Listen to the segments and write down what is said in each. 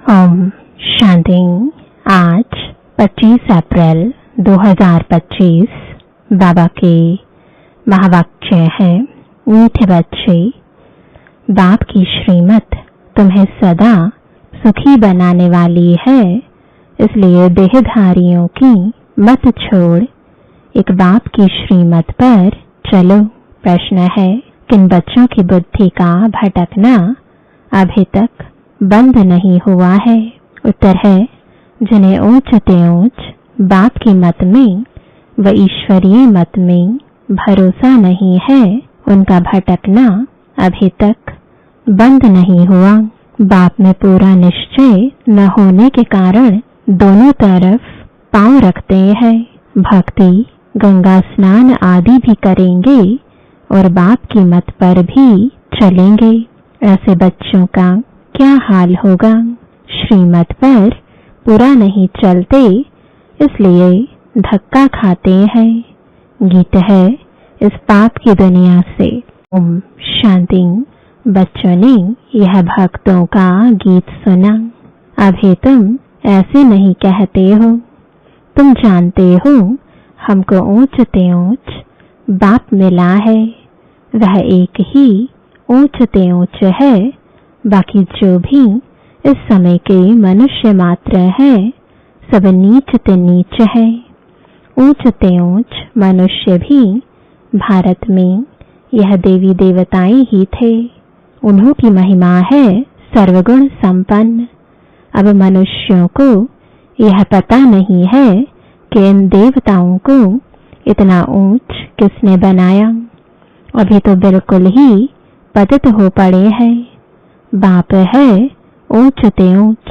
ओम शांति। आज 25 अप्रैल 2025 बाबा के महावाक्य है। मीठे बच्चे, बाप की श्रीमत तुम्हें सदा सुखी बनाने वाली है, इसलिए देहधारियों की मत छोड़ एक बाप की श्रीमत पर चलो। प्रश्न है, किन बच्चों की बुद्धि का भटकना अभी तक बंद नहीं हुआ है? उत्तर है, जिन्हें ऊंच ते ऊंच बाप की मत में व ईश्वरीय मत में भरोसा नहीं है, उनका भटकना अभी तक बंद नहीं हुआ। बाप में पूरा निश्चय न होने के कारण दोनों तरफ पांव रखते हैं। भक्ति, गंगा स्नान आदि भी करेंगे और बाप की मत पर भी चलेंगे। ऐसे बच्चों का क्या हाल होगा? श्रीमत पर पूरा नहीं चलते, इसलिए धक्का खाते हैं। गीत है इस पाप की दुनिया से। ओम शांति। बच्चों ने यह भक्तों का गीत सुना। अभी तुम ऐसे नहीं कहते हो। तुम जानते हो हमको ऊंच ते ऊंच बाप मिला है, वह एक ही ऊंच ते ऊंच है। बाकी जो भी इस समय के मनुष्य मात्र है, सब नीच ते नीच है। ऊंच ते ऊंच मनुष्य भी भारत में यह देवी देवताएं ही थे। उन्हों की महिमा है सर्वगुण संपन्न। अब मनुष्यों को यह पता नहीं है कि इन देवताओं को इतना ऊंच किसने बनाया। अभी तो बिल्कुल ही पतित हो पड़े हैं। बाप है ऊंच ते ऊंच।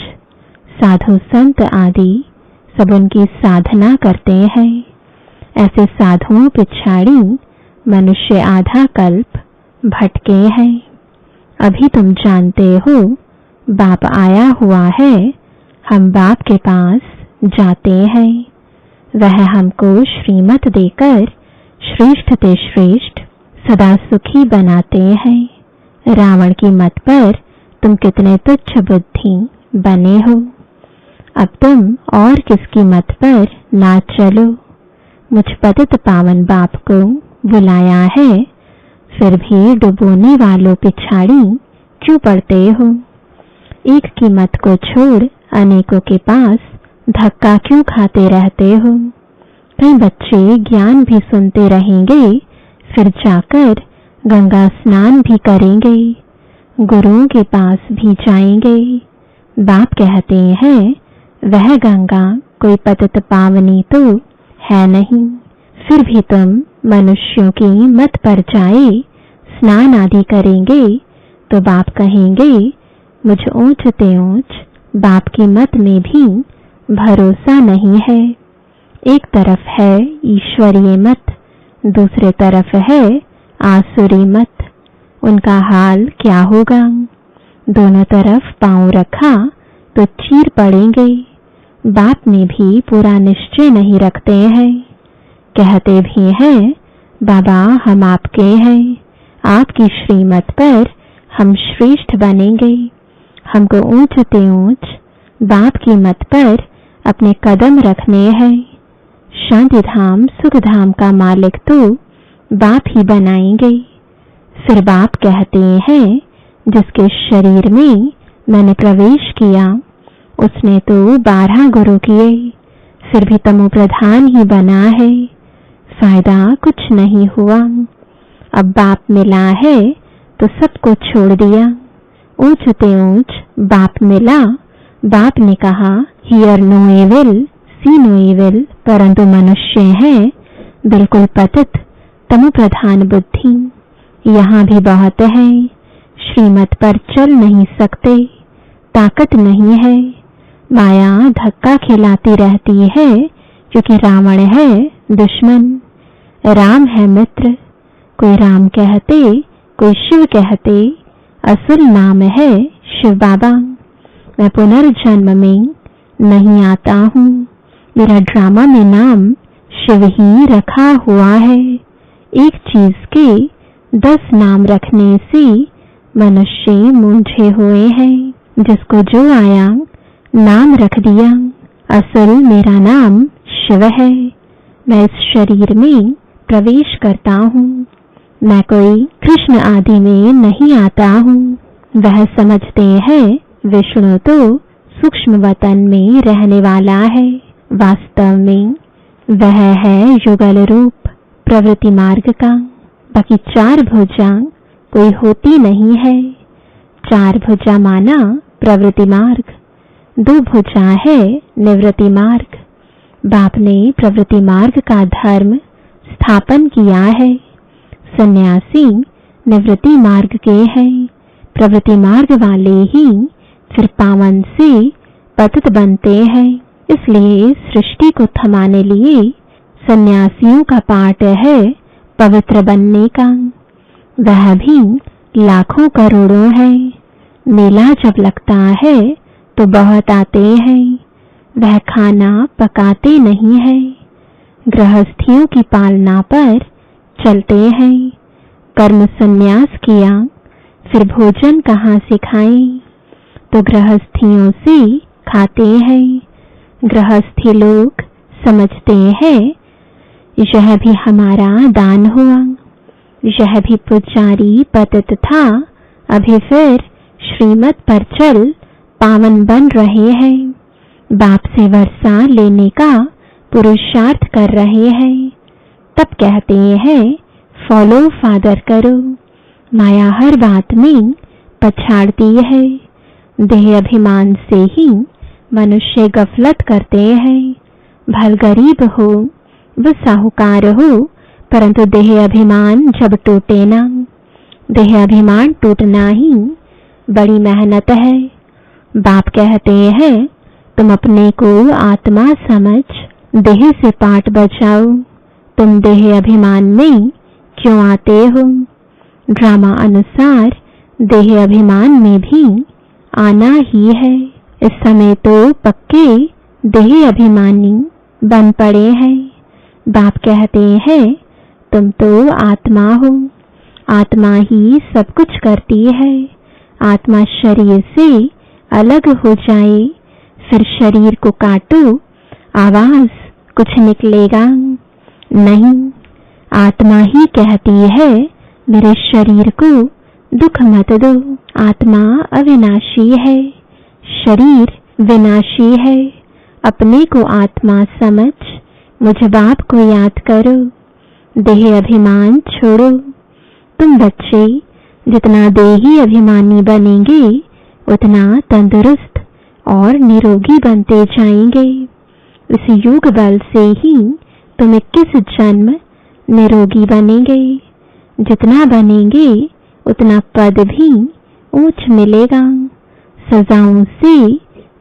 साधु संत आदि सब उनकी साधना करते हैं। ऐसे साधुओं पिछाड़ी मनुष्य आधा कल्प भटके हैं। अभी तुम जानते हो बाप आया हुआ है, हम बाप के पास जाते हैं। वह हमको श्रीमत देकर श्रेष्ठ ते श्रेष्ठ सदा सुखी बनाते हैं। रावण की मत पर तुम कितने तुच्छ बुद्धि बने हो। अब तुम और किसकी मत पर ना चलो। मुझ पतित पावन बाप को बुलाया है, फिर भी डुबोने वालों पिछाड़ी क्यों पड़ते हो? एक की मत को छोड़ अनेकों के पास धक्का क्यों खाते रहते हो? कई बच्चे ज्ञान भी सुनते रहेंगे, फिर जाकर गंगा स्नान भी करेंगे, गुरुओं के पास भी जाएंगे। बाप कहते हैं वह गंगा कोई पतित पावनी तो है नहीं। फिर भी तुम मनुष्यों की मत पर जाए स्नान आदि करेंगे तो बाप कहेंगे मुझ ऊंच ते ऊंच बाप की मत में भी भरोसा नहीं है। एक तरफ है ईश्वरीय मत, दूसरे तरफ है आसुरी मत। उनका हाल क्या होगा? दोनों तरफ पांव रखा तो चीर पड़ेंगे। बाप में भी पूरा निश्चय नहीं रखते हैं। कहते भी हैं बाबा हम आपके हैं, आपकी श्रीमत पर हम श्रेष्ठ बनेंगे। हमको ऊंच ते ऊंच बाप की मत पर अपने कदम रखने हैं। शांति धाम सुख धाम का मालिक तो बाप ही बनाएंगे। फिर बाप कहते हैं जिसके शरीर में मैंने प्रवेश किया उसने तो 12 गुरु किए, फिर भी तमो प्रधान ही बना है। फायदा कुछ नहीं हुआ। अब बाप मिला है तो सबको छोड़ दिया। ऊंच ते ऊंच बाप मिला। बाप ने कहा hear no evil see no evil, परंतु मनुष्य है बिल्कुल पतित तमो प्रधान बुद्धि। यहाँ भी बहुत है, श्रीमत पर चल नहीं सकते, ताकत नहीं है। माया धक्का खिलाती रहती है क्योंकि रावण है दुश्मन, राम है मित्र। कोई राम कहते, कोई शिव कहते। असुर नाम है शिव बाबा। मैं पुनर्जन्म में नहीं आता हूँ। मेरा ड्रामा में नाम शिव ही रखा हुआ है। एक चीज के 10 नाम रखने से मनुष्य मूंझे हुए हैं। जिसको जो आया नाम रख दिया, असल मेरा नाम शिव है। मैं इस शरीर में प्रवेश करता हूँ। मैं कोई कृष्ण आदि में नहीं आता हूँ। वह समझते हैं विष्णु तो सूक्ष्म वतन में रहने वाला है। वास्तव में वह है युगल रूप प्रवृत्ति मार्ग का। बाकी चार भुजा कोई होती नहीं है। चार भुजा माना प्रवृत्ति मार्ग, दो भुजा है निवृत्ति मार्ग। बाप ने प्रवृत्ति मार्ग का धर्म स्थापन किया है। सन्यासी निवृत्ति मार्ग के हैं। प्रवृत्ति मार्ग वाले ही फिर पावन से पतित बनते हैं। इसलिए सृष्टि को थमाने लिए सन्यासियों का पाठ है पवित्र बनने का। वह भी लाखों करोड़ों है। मेला जब लगता है तो बहुत आते हैं। वह खाना पकाते नहीं है। गृहस्थियों की पालना पर चलते हैं। कर्म संन्यास किया फिर भोजन कहाँ से खाएं? तो गृहस्थियों से खाते हैं। गृहस्थी लोग समझते हैं यह भी हमारा दान हुआ। यह भी पुजारी पतित था, अभी फिर श्रीमत पर चल पावन बन रहे हैं। बाप से वर्षा लेने का पुरुषार्थ कर रहे हैं। तब कहते हैं फॉलो फादर करो। माया हर बात में पछाड़ती है। देह अभिमान से ही मनुष्य गफलत करते हैं। भल गरीब हो व साहूकार हो, परंतु देह अभिमान जब टूटे ना, देह अभिमान टूटना ही बड़ी मेहनत है। बाप कहते हैं तुम अपने को आत्मा समझ देह से पाठ बचाओ। तुम देह अभिमान में क्यों आते हो? ड्रामा अनुसार देह अभिमान में भी आना ही है। इस समय तो पक्के देह अभिमानी बन पड़े हैं। बाप कहते हैं तुम तो आत्मा हो। आत्मा ही सब कुछ करती है। आत्मा शरीर से अलग हो जाए फिर शरीर को काटो, आवाज कुछ निकलेगा नहीं। आत्मा ही कहती है मेरे शरीर को दुख मत दो। आत्मा अविनाशी है, शरीर विनाशी है। अपने को आत्मा समझ मुझ बाप को याद करो। देह अभिमान छोड़ो। तुम बच्चे जितना देही अभिमानी बनेंगे उतना तंदुरुस्त और निरोगी बनते जाएंगे। इस युग बल से ही तुम 21 जन्म निरोगी बनेंगे। जितना बनेंगे उतना पद भी ऊंच मिलेगा। सजाओं से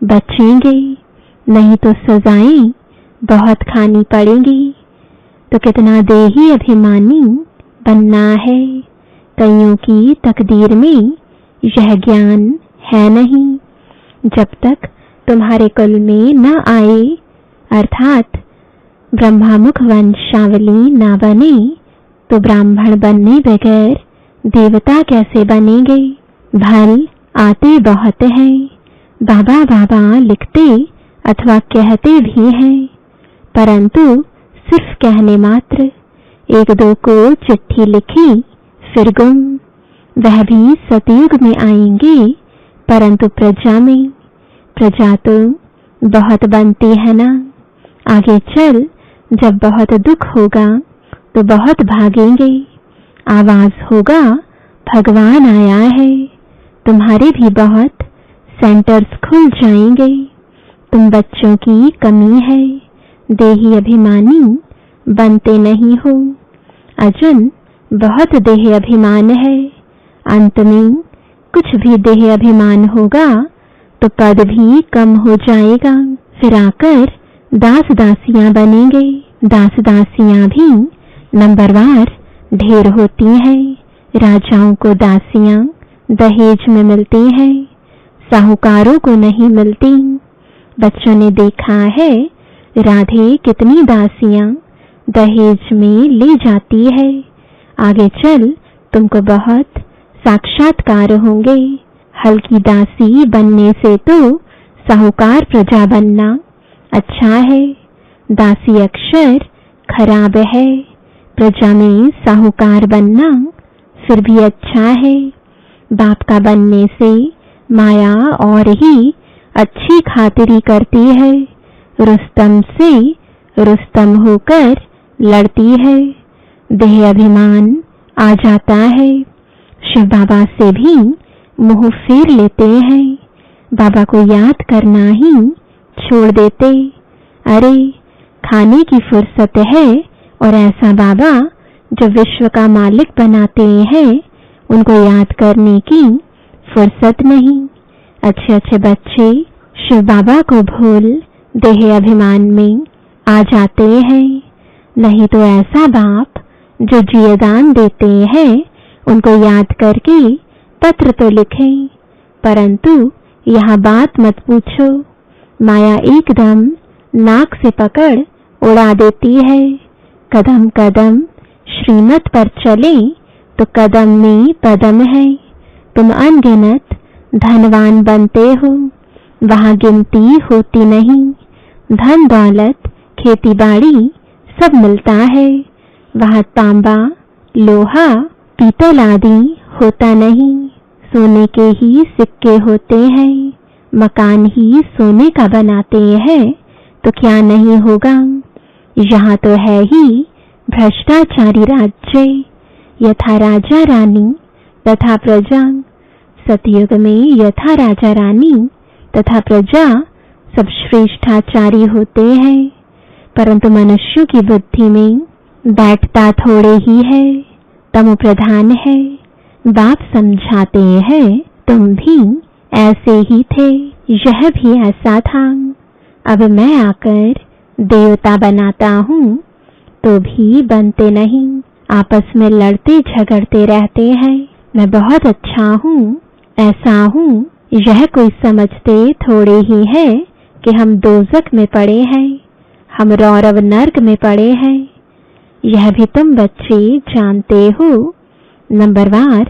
बचेंगे, नहीं तो सजाएं बहुत खानी पड़ेंगी। तो कितना देही अभिमानी बनना है। कईयों की तकदीर में यह ज्ञान है नहीं। जब तक तुम्हारे कुल में न आए, अर्थात ब्रह्मामुख वंशावली न बने, तो ब्राह्मण बनने बगैर देवता कैसे बनेंगे? भल आते बहुत हैं। बाबा बाबा लिखते अथवा कहते भी हैं, परंतु सिर्फ कहने मात्र। एक दो को चिट्ठी लिखी फिर गुम। वह भी सतयुग में आएंगे, परंतु प्रजा में। प्रजा तो बहुत बनती है ना। आगे चल जब बहुत दुख होगा तो बहुत भागेंगे। आवाज होगा भगवान आया है। तुम्हारे भी बहुत सेंटर्स खुल जाएंगे। तुम बच्चों की कमी है। देही अभिमानी बनते नहीं हो। अर्जुन बहुत देह अभिमान है। अंत में कुछ भी देह अभिमान होगा तो पद भी कम हो जाएगा। फिर आकर दास दासियां बनेंगे। दास दासियां भी नंबरवार ढेर होती हैं। राजाओं को दासियां दहेज में मिलती हैं, साहूकारों को नहीं मिलती। बच्चों ने देखा है राधे कितनी दासियां दहेज में ले जाती है। आगे चल तुमको बहुत साक्षात्कार होंगे। हल्की दासी बनने से तो साहूकार प्रजा बनना अच्छा है, दासी अक्षर खराब है। प्रजा में साहूकार बनना फिर भी अच्छा है। बाप का बनने से माया और ही अच्छी खातिरी करती है, रुस्तम से रुस्तम होकर लड़ती है, देह अभिमान आ जाता है। शिव बाबा से भी मुंह फेर लेते हैं, बाबा को याद करना ही छोड़ देते। अरे खाने की फुर्सत है और ऐसा बाबा जो विश्व का मालिक बनाते हैं उनको याद करने की फुर्सत नहीं। अच्छे अच्छे बच्चे शिव बाबा को भूल देह अभिमान में आ जाते हैं। नहीं तो ऐसा बाप जो जियदान देते हैं उनको याद करके पत्र तो लिखें, परंतु यह बात मत पूछो, माया एकदम नाक से पकड़ उड़ा देती है। कदम कदम श्रीमत पर चले तो कदम में पदम है। तुम अनगिनत धनवान बनते हो, वहां गिनती होती नहीं। धन दौलत खेती बाड़ी सब मिलता है, वहां तांबा लोहा पीतल आदि होता नहीं। सोने के ही सिक्के होते हैं, मकान ही सोने का बनाते हैं, तो क्या नहीं होगा। यहाँ तो है ही भ्रष्टाचारी राज्य, यथा राजा रानी तथा प्रजा। सतयुग में यथा राजा रानी तथा प्रजा सब श्रेष्ठाचारी होते हैं, परंतु मनुष्यों की बुद्धि में बैठता थोड़े ही है, तमो प्रधान है। बाप समझाते हैं तुम भी ऐसे ही थे, यह भी ऐसा था। अब मैं आकर देवता बनाता हूँ तो भी बनते नहीं, आपस में लड़ते झगड़ते रहते हैं। मैं बहुत अच्छा हूँ, ऐसा हूँ, यह कोई समझते थोड़े ही है कि हम दोजक में पड़े हैं, हम रौरव नर्क में पड़े हैं। यह भी तुम बच्चे जानते हो। नंबरवार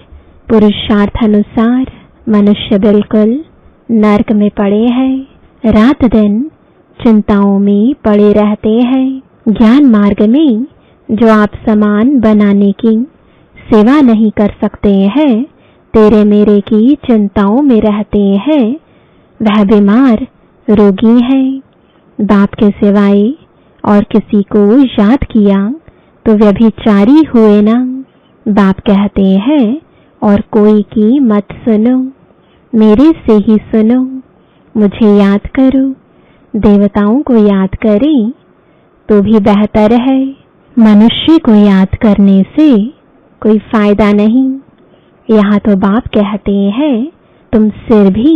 पुरुषार्थ अनुसार मनुष्य बिल्कुल नर्क में पड़े हैं, रात दिन चिंताओं में पड़े रहते हैं। ज्ञान मार्ग में जो आप समान बनाने की सेवा नहीं कर सकते हैं, तेरे मेरे की चिंताओं में रहते हैं, वह बीमार रोगी है। बाप के सिवाय और किसी को याद किया तो व्यभिचारी हुए ना। बाप कहते हैं और कोई की मत सुनो, मेरे से ही सुनो, मुझे याद करो। देवताओं को याद करें तो भी बेहतर है, मनुष्य को याद करने से कोई फायदा नहीं। यहाँ तो बाप कहते हैं तुम सिर भी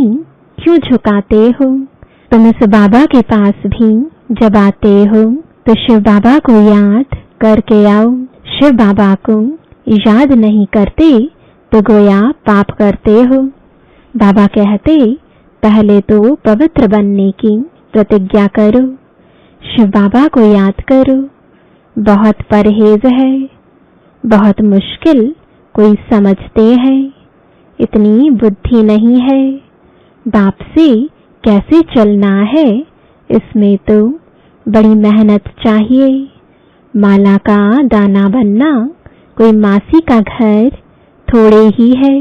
क्यों झुकाते हो। तुम इस बाबा के पास भी जब आते हो तो शिव बाबा को याद करके आओ। शिव बाबा को याद नहीं करते तो गोया पाप करते हो। बाबा कहते पहले तो पवित्र बनने की प्रतिज्ञा करो, शिव बाबा को याद करो। बहुत परहेज है, बहुत मुश्किल कोई समझते हैं, इतनी बुद्धि नहीं है। बाप से कैसे चलना है इसमें तो बड़ी मेहनत चाहिए। माला का दाना बनना कोई मासी का घर थोड़े ही है,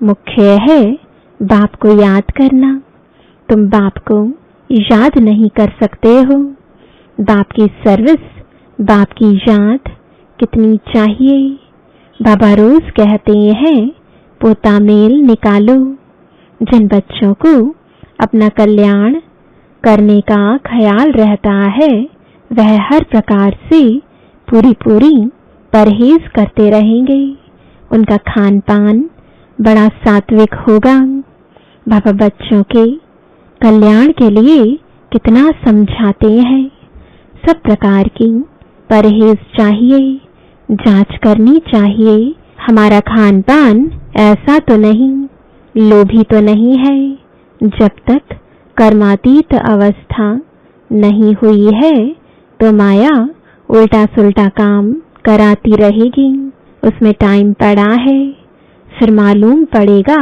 मुख्य है बाप को याद करना। तुम बाप को याद नहीं कर सकते हो। बाप की सर्विस, बाप की याद कितनी चाहिए। बाबा रोज कहते हैं पोता मेल निकालो। जिन बच्चों को अपना कल्याण करने का ख्याल रहता है वह हर प्रकार से पूरी परहेज करते रहेंगे। उनका खान पान बड़ा सात्विक होगा। बाबा बच्चों के कल्याण के लिए कितना समझाते हैं। सब प्रकार की परहेज चाहिए, जांच करनी चाहिए। हमारा खान पान ऐसा तो नहीं, लोभी तो नहीं है। जब तक कर्मातीत अवस्था नहीं हुई है तो माया उल्टा सुल्टा काम कराती रहेगी। उसमें टाइम पड़ा है, फिर मालूम पड़ेगा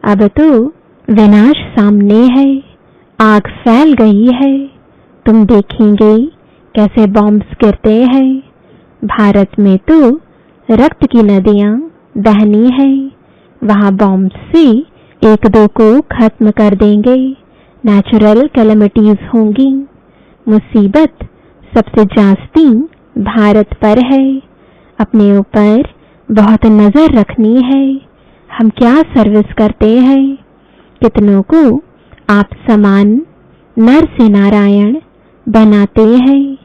अब तो विनाश सामने है। आग फैल गई है। तुम देखेंगे कैसे बॉम्ब्स गिरते हैं। भारत में तो रक्त की नदियां बहनी है। वहां बॉम्ब से एक दो को खत्म कर देंगे। नेचुरल कैलेमिटीज होंगी। मुसीबत सबसे जास्ती भारत पर है। अपने ऊपर बहुत नजर रखनी है। हम क्या सर्विस करते हैं। कितनों को आप समान नर से नारायण बनाते हैं।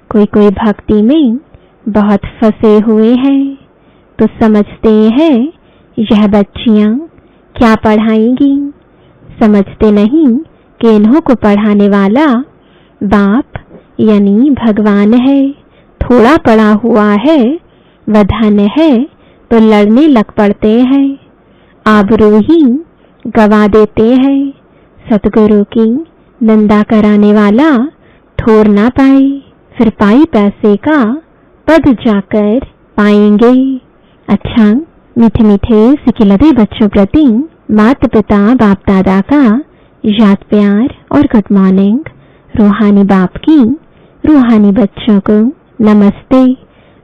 कोई कोई भक्ति में बहुत फंसे हुए हैं तो समझते हैं यह बच्चियां क्या पढ़ाएंगी। समझते नहीं कि इन्हों को पढ़ाने वाला बाप यानी भगवान है। थोड़ा पढ़ा हुआ है वह धन है तो लड़ने लग पड़ते हैं। आबरू ही गवा देते हैं। सतगुरु की निंदा कराने वाला ठोर ना पाए। फिर पाई पैसे का पद जाकर पाएंगे। अच्छा, मीठे मीठे सिकिलते बच्चों प्रति माता पिता बाप दादा का याद प्यार और गुड मॉर्निंग। रूहानी बाप की रूहानी बच्चों को नमस्ते।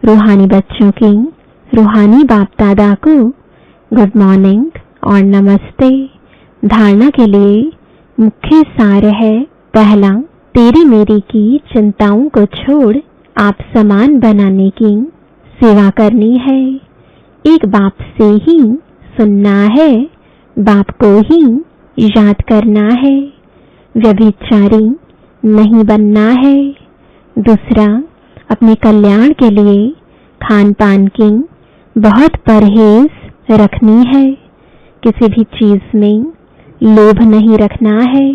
रूहानी बच्चों की रूहानी बाप दादा को गुड मॉर्निंग और नमस्ते। धारणा के लिए मुख्य सार है। पहला, तेरी मेरी की चिंताओं को छोड़ आप समान बनाने की सेवा करनी है। एक बाप से ही सुनना है। बाप को ही याद करना है। व्यभिचारी नहीं बनना है। दूसरा, अपने कल्याण के लिए खान पान की बहुत परहेज रखनी है। किसी भी चीज में लोभ नहीं रखना है।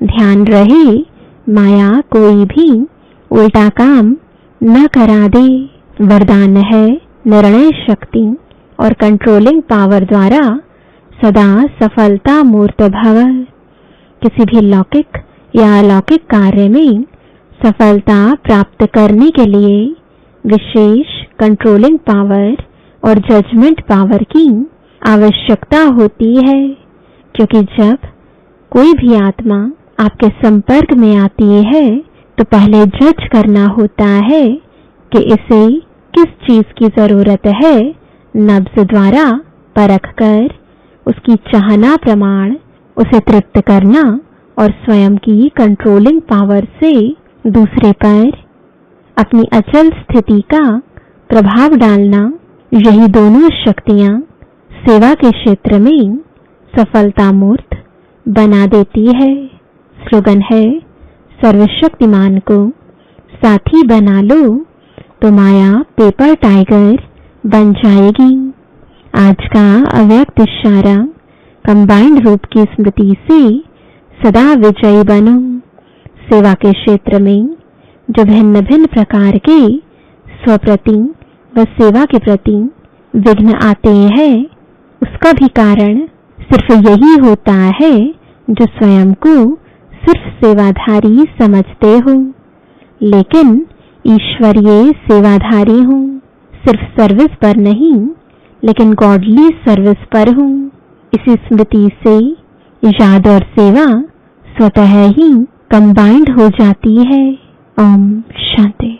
ध्यान रहे माया कोई भी उल्टा काम न करा दे। वरदान है निर्णय शक्ति और कंट्रोलिंग पावर द्वारा सदा सफलता मूर्त भव। किसी भी लौकिक या अलौकिक कार्य में सफलता प्राप्त करने के लिए विशेष कंट्रोलिंग पावर और जजमेंट पावर की आवश्यकता होती है। क्योंकि जब कोई भी आत्मा आपके संपर्क में आती है तो पहले जज करना होता है कि इसे किस चीज की जरूरत है। नब्ज द्वारा परख कर उसकी चाहना प्रमाण उसे तृप्त करना और स्वयं की कंट्रोलिंग पावर से दूसरे पर अपनी अचल स्थिति का प्रभाव डालना, यही दोनों शक्तियां सेवा के क्षेत्र में सफलता मूर्त बना देती है। स्लोगन है, सर्वशक्तिमान को साथी बना लो तो माया पेपर टाइगर बन जाएगी। आज का अव्यक्त इशारा, कंबाइंड रूप की स्मृति से सदा विजयी बनो। सेवा के क्षेत्र में जो भिन्न भिन्न प्रकार के स्वप्रति व सेवा के प्रति विघ्न आते हैं, उसका भी कारण सिर्फ यही होता है जो स्वयं को सिर्फ सेवाधारी समझते हो, लेकिन ईश्वरीय सेवाधारी हूँ। सिर्फ सर्विस पर नहीं, लेकिन गॉडली सर्विस पर हूँ। इसी स्मृति से याद और सेवा स्वतः ही कंबाइंड हो जाती है। ओम शांति।